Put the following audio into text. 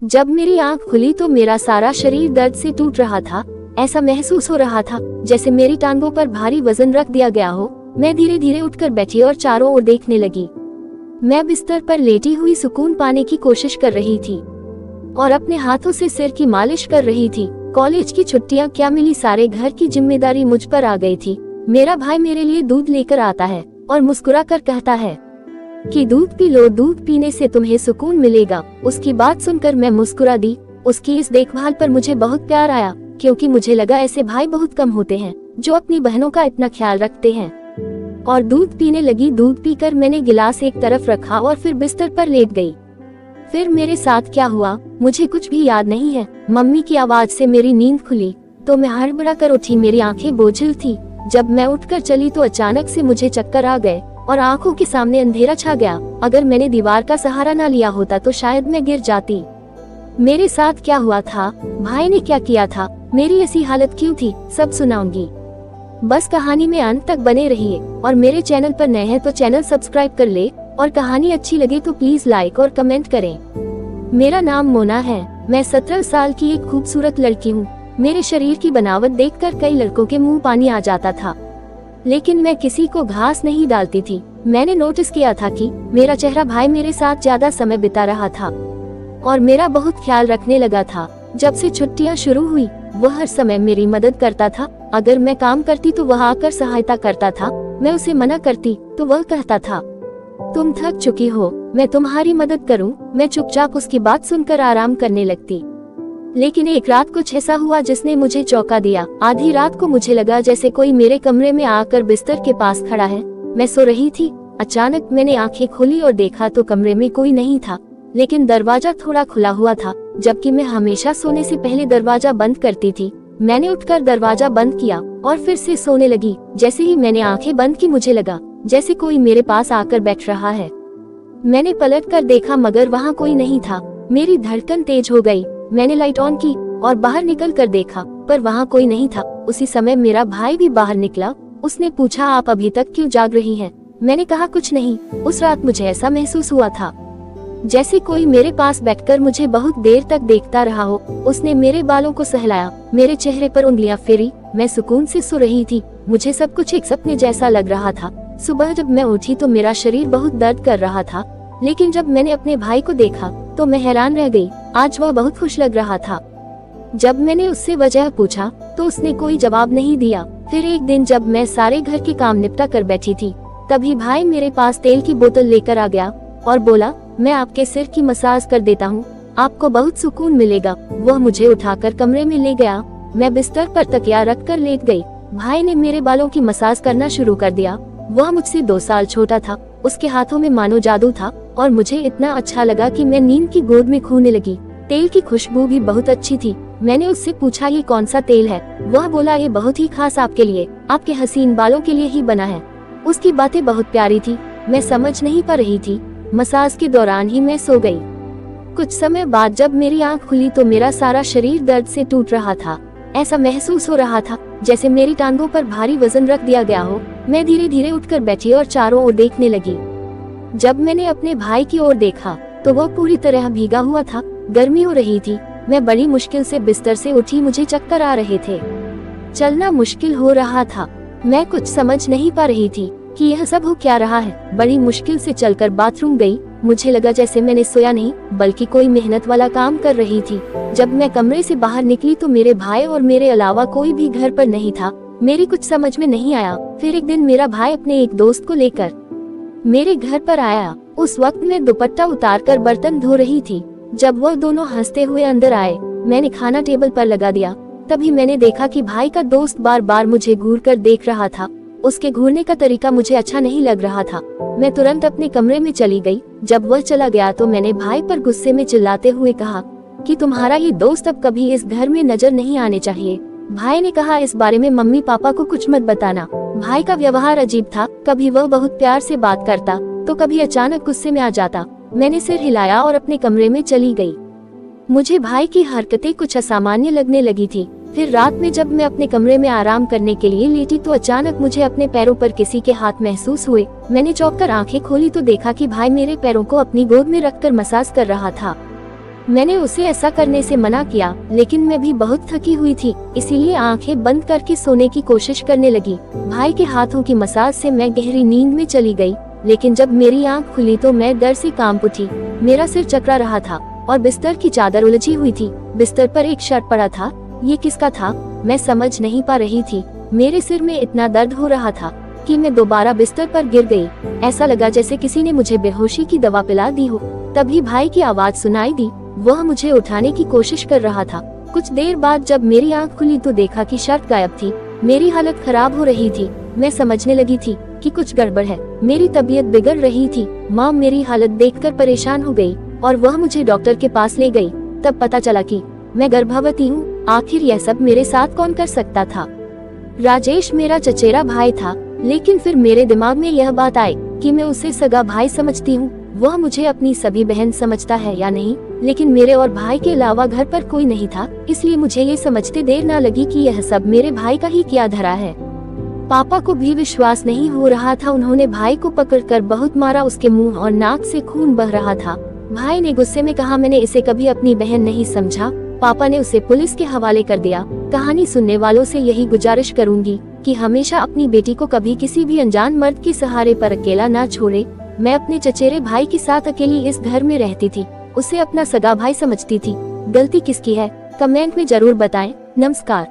जब मेरी आंख खुली तो मेरा सारा शरीर दर्द से टूट रहा था। ऐसा महसूस हो रहा था जैसे मेरी टांगों पर भारी वजन रख दिया गया हो। मैं धीरे धीरे उठकर बैठी और चारों ओर देखने लगी। मैं बिस्तर पर लेटी हुई सुकून पाने की कोशिश कर रही थी और अपने हाथों से सिर की मालिश कर रही थी। कॉलेज की छुट्टियां क्या मिली, सारे घर की जिम्मेदारी मुझ पर आ गई थी। मेरा भाई मेरे लिए दूध लेकर आता है और मुस्कुरा कर कहता है कि दूध पी लो, दूध पीने से तुम्हें सुकून मिलेगा। उसकी बात सुनकर मैं मुस्कुरा दी। उसकी इस देखभाल पर मुझे बहुत प्यार आया, क्योंकि मुझे लगा ऐसे भाई बहुत कम होते हैं जो अपनी बहनों का इतना ख्याल रखते हैं। और दूध पीने लगी। दूध पीकर मैंने गिलास एक तरफ रखा और फिर बिस्तर पर लेट गई। फिर मेरे साथ क्या हुआ मुझे कुछ भी याद नहीं है। मम्मी की आवाज से मेरी नींद खुली तो मैं हड़बड़ा कर उठी। मेरी आंखें बोझिल थी। जब मैं उठकर चली तो अचानक से मुझे चक्कर आ गए और आंखों के सामने अंधेरा छा गया। अगर मैंने दीवार का सहारा ना लिया होता तो शायद मैं गिर जाती। मेरे साथ क्या हुआ था, भाई ने क्या किया था, मेरी ऐसी हालत क्यों थी, सब सुनाऊंगी। बस कहानी में अंत तक बने रहिए और मेरे चैनल पर नए हैं तो चैनल सब्सक्राइब कर ले और कहानी अच्छी लगे तो प्लीज लाइक और कमेंट करें। मेरा नाम मोना है। मैं 17 साल की एक खूबसूरत लड़की हूँ। मेरे शरीर की बनावट देखकर कई लड़कों के मुंह पानी आ जाता था, लेकिन मैं किसी को घास नहीं डालती थी। मैंने नोटिस किया था कि मेरा चेहरा भाई मेरे साथ ज्यादा समय बिता रहा था और मेरा बहुत ख्याल रखने लगा था। जब से छुट्टियां शुरू हुई वह हर समय मेरी मदद करता था। अगर मैं काम करती तो वह आकर सहायता करता था। मैं उसे मना करती तो वह कहता था, तुम थक चुकी हो, मैं तुम्हारी मदद करूं। मैं चुपचाप उसकी बात सुनकर आराम करने लगती। लेकिन एक रात कुछ ऐसा हुआ जिसने मुझे चौंका दिया। आधी रात को मुझे लगा जैसे कोई मेरे कमरे में आकर बिस्तर के पास खड़ा है। मैं सो रही थी। अचानक मैंने आंखें खोली और देखा तो कमरे में कोई नहीं था, लेकिन दरवाजा थोड़ा खुला हुआ था, जबकि मैं हमेशा सोने से पहले दरवाजा बंद करती थी। मैंने उठकर दरवाजा बंद किया और फिर से सोने लगी। जैसे ही मैंने आंखें बंद की मुझे लगा जैसे कोई मेरे पास आकर बैठ रहा है। मैंने पलट कर देखा मगर वहाँ कोई नहीं था। मेरी धड़कन तेज हो गई। मैंने लाइट ऑन की और बाहर निकल कर देखा पर वहाँ कोई नहीं था। उसी समय मेरा भाई भी बाहर निकला। उसने पूछा, आप अभी तक क्यों जाग रही हैं? मैंने कहा, कुछ नहीं। उस रात मुझे ऐसा महसूस हुआ था जैसे कोई मेरे पास बैठकर मुझे बहुत देर तक देखता रहा हो। उसने मेरे बालों को सहलाया, मेरे चेहरे पर उंगलियां फेरी। मैं सुकून से सो रही थी। मुझे सब कुछ एक सपने जैसा लग रहा था। सुबह जब मैं उठी तो मेरा शरीर बहुत दर्द कर रहा था, लेकिन जब मैंने अपने भाई को देखा तो मैं हैरान रह गई। आज वह बहुत खुश लग रहा था। जब मैंने उससे वजह पूछा तो उसने कोई जवाब नहीं दिया। फिर एक दिन जब मैं सारे घर के काम निपटा कर बैठी थी, तभी भाई मेरे पास तेल की बोतल लेकर आ गया और बोला, मैं आपके सिर की मसाज कर देता हूँ, आपको बहुत सुकून मिलेगा। वह मुझे उठाकर कमरे में ले गया। मैं बिस्तर पर तकिया रख कर लेट गई। भाई ने मेरे बालों की मसाज करना शुरू कर दिया। वह मुझसे 2 साल छोटा था। उसके हाथों में मानो जादू था और मुझे इतना अच्छा लगा कि मैं नींद की गोद में खोने लगी। तेल की खुशबू भी बहुत अच्छी थी। मैंने उससे पूछा, ये कौन सा तेल है? वह बोला, ये बहुत ही खास आपके लिए, आपके हसीन बालों के लिए ही बना है। उसकी बातें बहुत प्यारी थी। मैं समझ नहीं पा रही थी। मसाज के दौरान ही मैं सो गई। कुछ समय बाद जब मेरी आंख खुली तो मेरा सारा शरीर दर्द से टूट रहा था। ऐसा महसूस हो रहा था जैसे मेरी टांगों पर भारी वजन रख दिया गया हो। मैं धीरे धीरे उठकर बैठी और चारों ओर देखने लगी। जब मैंने अपने भाई की ओर देखा तो वह पूरी तरह भीगा हुआ था। गर्मी हो रही थी। मैं बड़ी मुश्किल से बिस्तर से उठी। मुझे चक्कर आ रहे थे। चलना मुश्किल हो रहा था। मैं कुछ समझ नहीं पा रही थी कि यह सब हो क्या रहा है। बड़ी मुश्किल से चलकर बाथरूम गई। मुझे लगा जैसे मैंने सोया नहीं बल्कि कोई मेहनत वाला काम कर रही थी। जब मैं कमरे से बाहर निकली तो मेरे भाई और मेरे अलावा कोई भी घर पर नहीं था। मेरी कुछ समझ में नहीं आया। फिर एक दिन मेरा भाई अपने एक दोस्त को लेकर मेरे घर पर आया। उस वक्त मैं दुपट्टा उतारकर बर्तन धो रही थी। जब वह दोनों हंसते हुए अंदर आए, मैंने खाना टेबल पर लगा दिया। तभी मैंने देखा कि भाई का दोस्त बार बार मुझे घूर कर देख रहा था। उसके घूरने का तरीका मुझे अच्छा नहीं लग रहा था। मैं तुरंत अपने कमरे में चली गई। जब वह चला गया तो मैंने भाई पर गुस्से में चिल्लाते हुए कहा कि तुम्हारा ये दोस्त अब कभी इस घर में नजर नहीं आने चाहिए। भाई ने कहा, इस बारे में मम्मी पापा को कुछ मत बताना। भाई का व्यवहार अजीब था। कभी वह बहुत प्यार से बात करता तो कभी अचानक गुस्से में आ जाता। मैंने सिर हिलाया और अपने कमरे में चली गई। मुझे भाई की हरकतें कुछ असामान्य लगने लगी थी। फिर रात में जब मैं अपने कमरे में आराम करने के लिए लेटी तो अचानक मुझे अपने पैरों पर किसी के हाथ महसूस हुए। मैंने चौंक कर आंखें खोली तो देखा कि भाई मेरे पैरों को अपनी गोद में रखकर मसाज कर रहा था। मैंने उसे ऐसा करने से मना किया, लेकिन मैं भी बहुत थकी हुई थी, इसीलिए आंखें बंद करके सोने की कोशिश करने लगी। भाई के हाथों की मसाज से मैं गहरी नींद में चली गई, लेकिन जब मेरी आंख खुली तो मैं डर से कांप उठी। मेरा सिर चकरा रहा था और बिस्तर की चादर उलझी हुई थी। बिस्तर पर एक शर्ट पड़ा था। ये किसका था, मैं समझ नहीं पा रही थी। मेरे सिर में इतना दर्द हो रहा था कि मैं दोबारा बिस्तर पर गिर गई। ऐसा लगा जैसे किसी ने मुझे बेहोशी की दवा पिला दी हो। तभी भाई की आवाज सुनाई दी। वह मुझे उठाने की कोशिश कर रहा था। कुछ देर बाद जब मेरी आंख खुली तो देखा कि शर्ट गायब थी। मेरी हालत खराब हो रही थी। मैं समझने लगी थी कि कुछ गड़बड़ है। मेरी तबीयत बिगड़ रही थी। माँ मेरी हालत देखकर परेशान हो गई और वह मुझे डॉक्टर के पास ले गई। तब पता चला कि मैं गर्भवती हूँ। आखिर यह सब मेरे साथ कौन कर सकता था। राजेश मेरा चचेरा भाई था, लेकिन फिर मेरे दिमाग में यह बात आई कि मैं उसे सगा भाई समझती हूँ। वह मुझे अपनी सभी बहन समझता है या नहीं, लेकिन मेरे और भाई के अलावा घर पर कोई नहीं था, इसलिए मुझे ये समझते देर न लगी कि यह सब मेरे भाई का ही किया धरा है। पापा को भी विश्वास नहीं हो रहा था। उन्होंने भाई को पकड़कर बहुत मारा। उसके मुंह और नाक से खून बह रहा था। भाई ने गुस्से में कहा, मैंने इसे कभी अपनी बहन नहीं समझा। पापा ने उसे पुलिस के हवाले कर दिया। कहानी सुनने वालों से यही गुजारिश करूंगी कि हमेशा अपनी बेटी को कभी किसी भी अनजान मर्द के सहारे पर अकेला ना छोड़े। मैं अपने चचेरे भाई के साथ अकेली इस घर में रहती थी, उसे अपना सगा भाई समझती थी। गलती किसकी है, कमेंट में जरूर बताएं। नमस्कार।